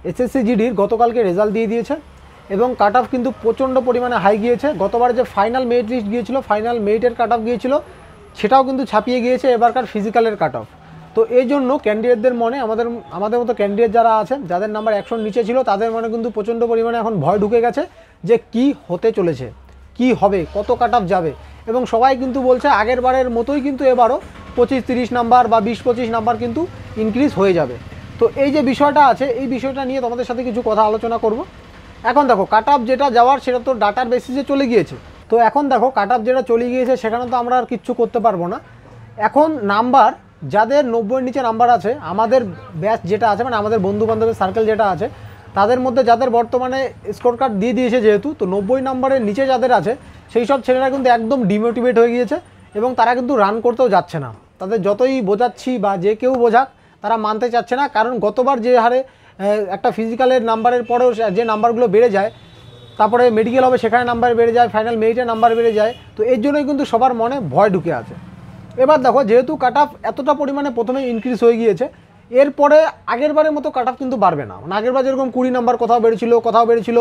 SSC জিডির গতকালকে result দিয়ে দিয়েছে এবং কাট অফ কিন্তু প্রচণ্ড পরিমাণে হাই গিয়েছে। গতবার যে ফাইনাল মেরিট লিস্ট গিয়েছিল, ফাইনাল মেরিটের কাট অফ গিয়েছিল, সেটাও কিন্তু ছাপিয়ে গিয়েছে এবারকার ফিজিক্যালের কাট অফ। তো এই জন্য ক্যান্ডিডেটদের মনে, আমাদের মতো ক্যান্ডিডেট যারা আছে, যাদের নাম্বার 100 নিচে ছিল, তাদের মনে কিন্তু প্রচণ্ড পরিমাণে এখন ভয় ঢুকে গেছে যে কি হতে চলেছে, কি হবে, কত কাট অফ যাবে। এবং সবাই কিন্তু বলছে আগের বারের মতোই কিন্তু এবারও 25-30 নাম্বার বা 20-25 নাম্বার কিন্তু ইনক্রিজ হয়ে যাবে। তো এই যে বিষয়টা আছে, এই বিষয়টা নিয়ে তোমাদের সাথে কিছু কথা আলোচনা করব। এখন দেখো কাট অফ যেটা যাওয়ার সেটা তো ডাটার বেসিসে চলে গিয়েছে। তো এখন দেখো কাট অফ যেটা চলে গিয়েছে সেখানে তো আমরা আর কিচ্ছু করতে পারবো না। এখন নাম্বার যাদের 90-এর নিচে নাম্বার আছে, আমাদের ব্যাচ যেটা আছে, মানে আমাদের বন্ধু বান্ধবের সার্কেল যেটা আছে, তাদের মধ্যে যাদের বর্তমানে স্কোর কার্ড দিয়ে দিয়েছে যেহেতু, তো 90 নাম্বারের নিচে যাদের আছে সেই সব ছেলেরা কিন্তু একদম ডিমোটিভেট হয়ে গিয়েছে এবং তারা কিন্তু রান করতেও যাচ্ছে না। তাদের যতই বোঝাচ্ছি বা যে কেউ বোঝাক, তারা মানতে চাচ্ছে না। কারণ গতবার যে হারে একটা ফিজিক্যালের নাম্বারের পরেও যে নাম্বারগুলো বেড়ে যায়, তারপরে মেডিকেল হবে সেখানে নাম্বার বেড়ে যায়, ফাইনাল মেরিটে নাম্বার বেড়ে যায়, তো এর জন্যই কিন্তু সবার মনে ভয় ঢুকে আছে। এবার দেখো যেহেতু কাট অফ এতটা পরিমাণে প্রথমে ইনক্রিজ হয়ে গিয়েছে, এরপরে আগের বারের মতো কাট অফ কিন্তু বাড়বে না। মানে আগের বার যেরকম 20 নাম্বার কোথাও বেড়েছিল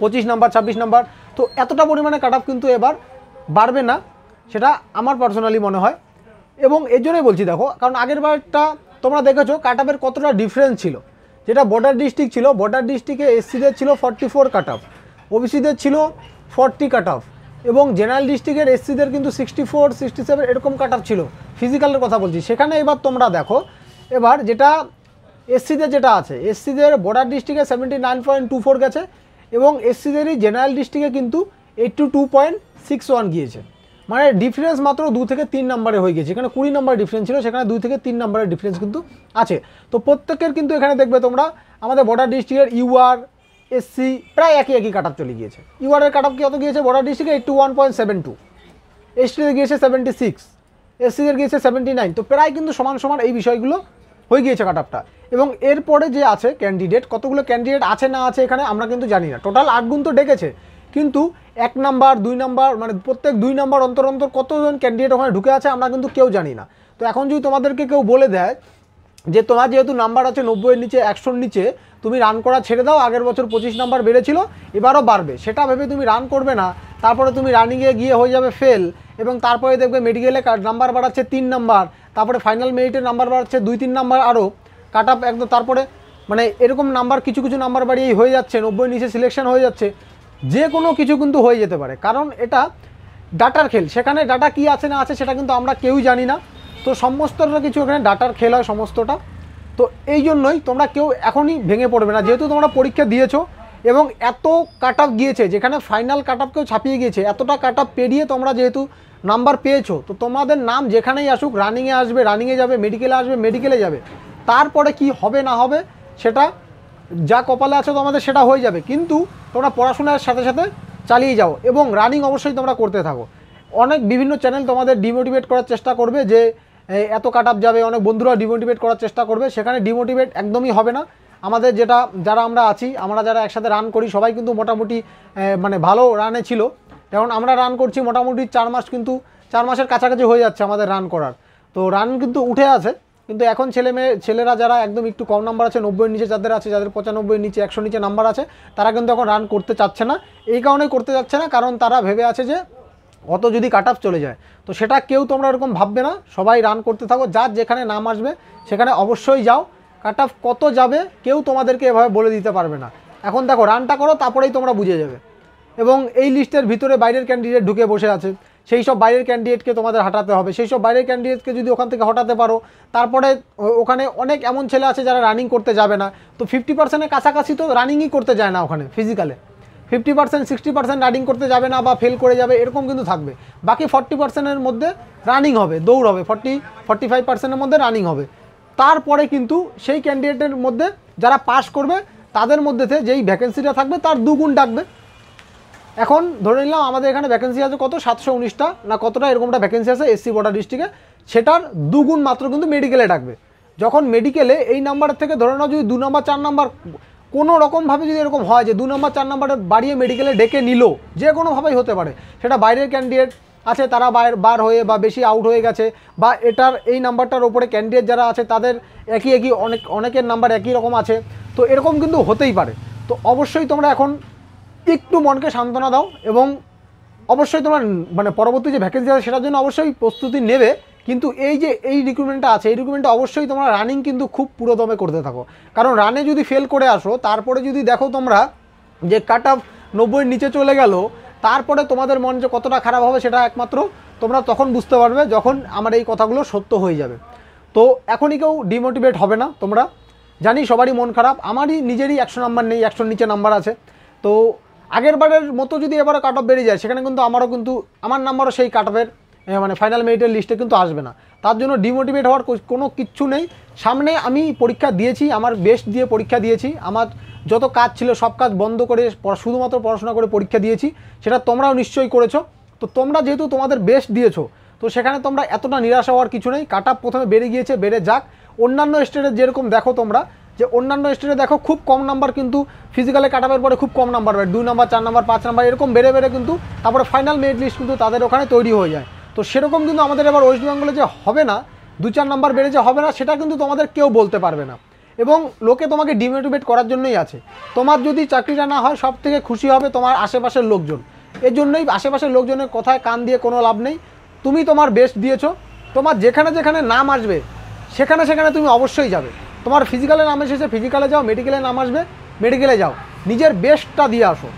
25 নাম্বার 26 নাম্বার, তো এতটা পরিমাণে কাট অফ কিন্তু এবার বাড়বে না, সেটা আমার পার্সোনালি মনে হয়। এবং এর জন্যই বলছি দেখো, কারণ আগের বারটা তোমরা দেখেছো কাট অফের কতটা ডিফারেন্স ছিল। যেটা বর্ডার ডিস্ট্রিক্ট ছিল, বর্ডার ডিস্ট্রিক্টে এসসিদের ছিল 44 কাট অফ, ওবিসিদের ছিল 40 কাট অফ, এবং জেনারেল ডিস্ট্রিক্টের এসসিদের কিন্তু 64, 67 এরকম কাট অফ ছিল। ফিজিক্যালের কথা বলছি। সেখানে এবার তোমরা দেখো, এবার যেটা এসসিদের যেটা আছে, এসসিদের বর্ডার ডিস্ট্রিক্টে 79.24 গেছে এবং এসসিদেরই জেনারেল ডিস্ট্রিক্টে কিন্তু 82.61 গিয়েছে। মানে ডিফারেন্স মাত্র 2 থেকে 3 নাম্বারে হয়ে গেছে। এখানে 20 নাম্বার ডিফারেন্স ছিল, সেখানে 2 থেকে 3 নাম্বারের ডিফারেন্স কিন্তু আছে। তো প্রত্যেকের কিন্তু এখানে দেখবে তোমরা আমাদের বর্ডার ডিস্ট্রিক্টের ইউআর, এসসি প্রায় একই কাট অফ চলে গিয়েছে। ইউআরের কাট অফ কত গিয়েছে বর্ডার ডিস্ট্রিক্টে 81.72, এসটিদের গিয়েছে 76, এসসিদের গিয়েছে 79। তো প্রায় কিন্তু সমান সমান এই বিষয়গুলো হয়ে গিয়েছে কাট অফটা। এবং এরপরে যে আছে ক্যান্ডিডেট, কতগুলো ক্যান্ডিডেট আছে না আছে এখানে আমরা কিন্তু জানি না। টোটাল 8 গুণ তো ডেকেছে, কিন্তু 1 নাম্বার 2 নাম্বার মানে প্রত্যেক 2 নাম্বার অন্তর অন্তর কতজন ক্যান্ডিডেট ওখানে ঢুকে আছে আমরা কিন্তু কেউ জানি না। তো এখন যদি তোমাদেরকে কেউ বলে দেয় যে তোমার যেহেতু নাম্বার আছে 90-এর নিচে, 100-র নিচে, তুমি রান করা ছেড়ে দাও, আগের বছর 25 নাম্বার বেড়েছিল এবারও বাড়বে, সেটা ভেবে তুমি রান করবে না, তারপরে তুমি রানিংয়ে গিয়ে হয়ে যাবে ফেল, এবং তারপরে দেখবে মেডিকেলে নাম্বার বাড়াচ্ছে 3 নাম্বার, তারপরে ফাইনাল মেরিটের নাম্বার বাড়াচ্ছে 2-3 নাম্বার, আরও কাট অফ একদম, তারপরে মানে এরকম নাম্বার কিছু কিছু নাম্বার বাড়িয়েই হয়ে যাচ্ছে, 90-এর নিচে সিলেকশন হয়ে যাচ্ছে, যে কোনো কিছু কিন্তু হয়ে যেতে পারে। কারণ এটা ডাটার খেল, সেখানে ডাটা কি আছে না আছে সেটা কিন্তু আমরা কেউই জানি না। তো সমস্তটা কিছু এখানে ডাটার খেল হয় সমস্তটা। তো এই জন্যই তোমরা কেউ এখনই ভেঙে পড়বে না, যেহেতু তোমরা পরীক্ষা দিয়েছো এবং এত কাট অফ গিয়েছে, যেখানে ফাইনাল কাট অফকেও ছাপিয়ে গিয়েছে, এতটা কাট অফ পেরিয়ে তোমরা যেহেতু নাম্বার পেয়েছো, তো তোমাদের নাম যেখানেই আসুক, রানিংয়ে আসবে, রানিংয়ে যাবে, মেডিকেলে আসবে, মেডিকেলে যাবে, তারপরে কি হবে না হবে সেটা যা কপালে আছে তোমাদের সেটা হয়ে যাবে। কিন্তু তোমরা পড়াশোনার সাথে সাথে চালিয়ে যাও এবং রানিং অবশ্যই তোমরা করতে থাকো। অনেক বিভিন্ন চ্যানেল তোমাদের ডিমোটিভেট করার চেষ্টা করবে যে এত কাট অফ যাবে, অনেক বন্ধুরা ডিমোটিভেট করার চেষ্টা করবে, সেখানে ডিমোটিভেট একদমই হবে না। আমাদের যারা আমরা আছি, আমরা যারা একসাথে রান করি, সবাই কিন্তু মোটামুটি মানে ভালো রানে ছিল। যেমন আমরা রান করছি মোটামুটি 4 মাস, কিন্তু 4 মাসের কাছাকাছি হয়ে যাচ্ছে আমাদের রান করার, তো রান কিন্তু উঠে আছে। কিন্তু এখন ছেলেরা যারা একদম একটু কম নাম্বার আছে, 90-এর নিচে যাদের আছে, যাদের 95-এর নিচে, 100-র নিচে নাম্বার আছে, তারা কিন্তু এখন রান করতে চাচ্ছে না। এই কারণেই করতে চাচ্ছে না, কারণ তারা ভেবে আছে যে অত যদি কাট অফ চলে যায়, তো সেটা কেউ তোমরা এরকম ভাববে না, সবাই রান করতে থাকো, যার যেখানে নাম আসবে সেখানে অবশ্যই যাও। কাট অফ কত যাবে কেউ তোমাদেরকে এভাবে বলে দিতে পারবে না। এখন দেখো রানটা করো, তারপরেই তোমরা বুঝে যাবে। এবং এই লিস্টের ভিতরে বাইরের ক্যান্ডিডেট ঢুকে বসে আছে, সেই সব বাইরের ক্যান্ডিডেটকে তোমাদের হটাতে হবে। সেই সব বাইরের ক্যান্ডিডেটকে যদি ওখান থেকে হটাতে পারো, তারপরে ওখানে অনেক এমন ছেলে আছে যারা রানিং করতে যাবে না, তো 50%-এর কাছাকাছি তো রানিংই করতে যায় না ওখানে ফিজিক্যালে, 50%, 60% রানিং করতে যাবে না বা ফেল করে যাবে, এরকম কিন্তু থাকবে। বাকি 40%-এর মধ্যে রানিং হবে, দৌড় হবে, 40-45%-এর মধ্যে রানিং হবে। তারপরে কিন্তু সেই ক্যান্ডিডেটের মধ্যে যারা পাস করবে, তাদের মধ্যে থেকে যেই ভ্যাকেন্সিটা থাকবে তার 2 গুণ ডাকবে। এখন ধরে নিলাম আমাদের এখানে ভ্যাকেন্সি আছে কত, 719টা না কতটা এরকমটা ভ্যাকেন্সি আছে এসসি বর্ডার ডিস্ট্রিক্টে, সেটার 2 গুণ মাত্র কিন্তু মেডিকেলে ডাকবে। যখন মেডিকেলে এই নাম্বারের থেকে ধরে নাও যদি 2 নাম্বার 4 নাম্বার কোনো রকমভাবে যদি এরকম হয় যে 2 নাম্বার 4 নাম্বারে বাড়িয়ে মেডিকেলে ডেকে নিল, যে কোনোভাবেই হতে পারে, সেটা বাইরের ক্যান্ডিডেট আছে তারা বার হয়ে বা বেশি আউট হয়ে গেছে, বা এটার এই নাম্বারটার ওপরে ক্যান্ডিডেট যারা আছে তাদের একই অনেকের নাম্বার একই রকম আছে, তো এরকম কিন্তু হতেই পারে। তো অবশ্যই তোমরা এখন একটু মনকে সান্ত্বনা দাও, এবং অবশ্যই তোমার মানে পরবর্তী যে ভ্যাকেন্সি আছে সেটার জন্য অবশ্যই প্রস্তুতি নেবে। কিন্তু এই যে এই রিক্রুটমেন্টটা আছে, এই রিক্রুটমেন্টটা অবশ্যই তোমরা রানিং কিন্তু খুব পুরোদমে করতে থাকো। কারণ রানে যদি ফেল করে আসো, তারপরে যদি দেখো তোমরা যে কাট অফ 90-এর নিচে চলে গেল, তারপরে তোমাদের মন যে কতটা খারাপ হবে সেটা একমাত্র তোমরা তখন বুঝতে পারবে, যখন আমার এই কথাগুলো সত্য হয়ে যাবে। তো এখনই কেউ ডিমোটিভেট হবে না তোমরা। জানি সবারই মন খারাপ, আমারই নিজেরই 100 নাম্বার নেই, 100-র নিচে নাম্বার আছে। তো আগের বারের মতো যদি এবারে কাট অফ বেড়ে যায়, সেখানে কিন্তু আমার নাম্বারও সেই কাট অফের মানে ফাইনাল মেরিটের লিস্টে কিন্তু আসবে না। তার জন্য ডিমোটিভেট হওয়ার কোনো কিচ্ছু নেই। সামনে আমি পরীক্ষা দিয়েছি, আমার বেস্ট দিয়ে পরীক্ষা দিয়েছি, আমার যত কাজ ছিল সব কাজ বন্ধ করে শুধুমাত্র পড়াশোনা করে পরীক্ষা দিয়েছি, সেটা তোমরাও নিশ্চয়ই করেছো। তো তোমরা যেহেতু তোমাদের বেস্ট দিয়েছো, তো সেখানে তোমরা এতটা নিরাশা হওয়ার কিছু নেই। কাট অফ প্রথমে বেড়ে গিয়েছে, বেড়ে যাক। অন্যান্য স্টেটে যেরকম দেখো তোমরা, যে অন্যান্য স্টেটে দেখো খুব কম নাম্বার কিন্তু ফিজিক্যালে কাট অফের পরে খুব কম নাম্বার বেড়ে, 2 নাম্বার 4 নাম্বার 5 নাম্বার এরকম বেড়ে বেড়ে কিন্তু তারপরে ফাইনাল মেরিট লিস্ট কিন্তু তাদের ওখানে তৈরি হয়ে যায়। তো সেরকম কিন্তু আমাদের এবার ওয়েস্ট বেঙ্গলে যে হবে না, 2-4 নাম্বার বেড়ে যে হবে না, সেটা কিন্তু তোমাদের কেউ বলতে পারবে না। এবং লোকে তোমাকে ডিমোটিভেট করার জন্যই আছে। তোমার যদি চাকরিটা না হয়, সব থেকে খুশি হবে তোমার আশেপাশের লোকজন। এর জন্যই আশেপাশের লোকজনের কথায় কান দিয়ে কোনো লাভ নেই। তুমি তোমার বেস্ট দিয়েছো, তোমার যেখানে যেখানে নাম আসবে সেখানে সেখানে তুমি অবশ্যই যাবে। তোমার ফিজিক্যালে নাম এসেছে, ফিজিক্যালে যাও, মেডিকেলে নাম আসবে, মেডিকেলে যাও, নিজের বেস্টটা দিয়ে আসো।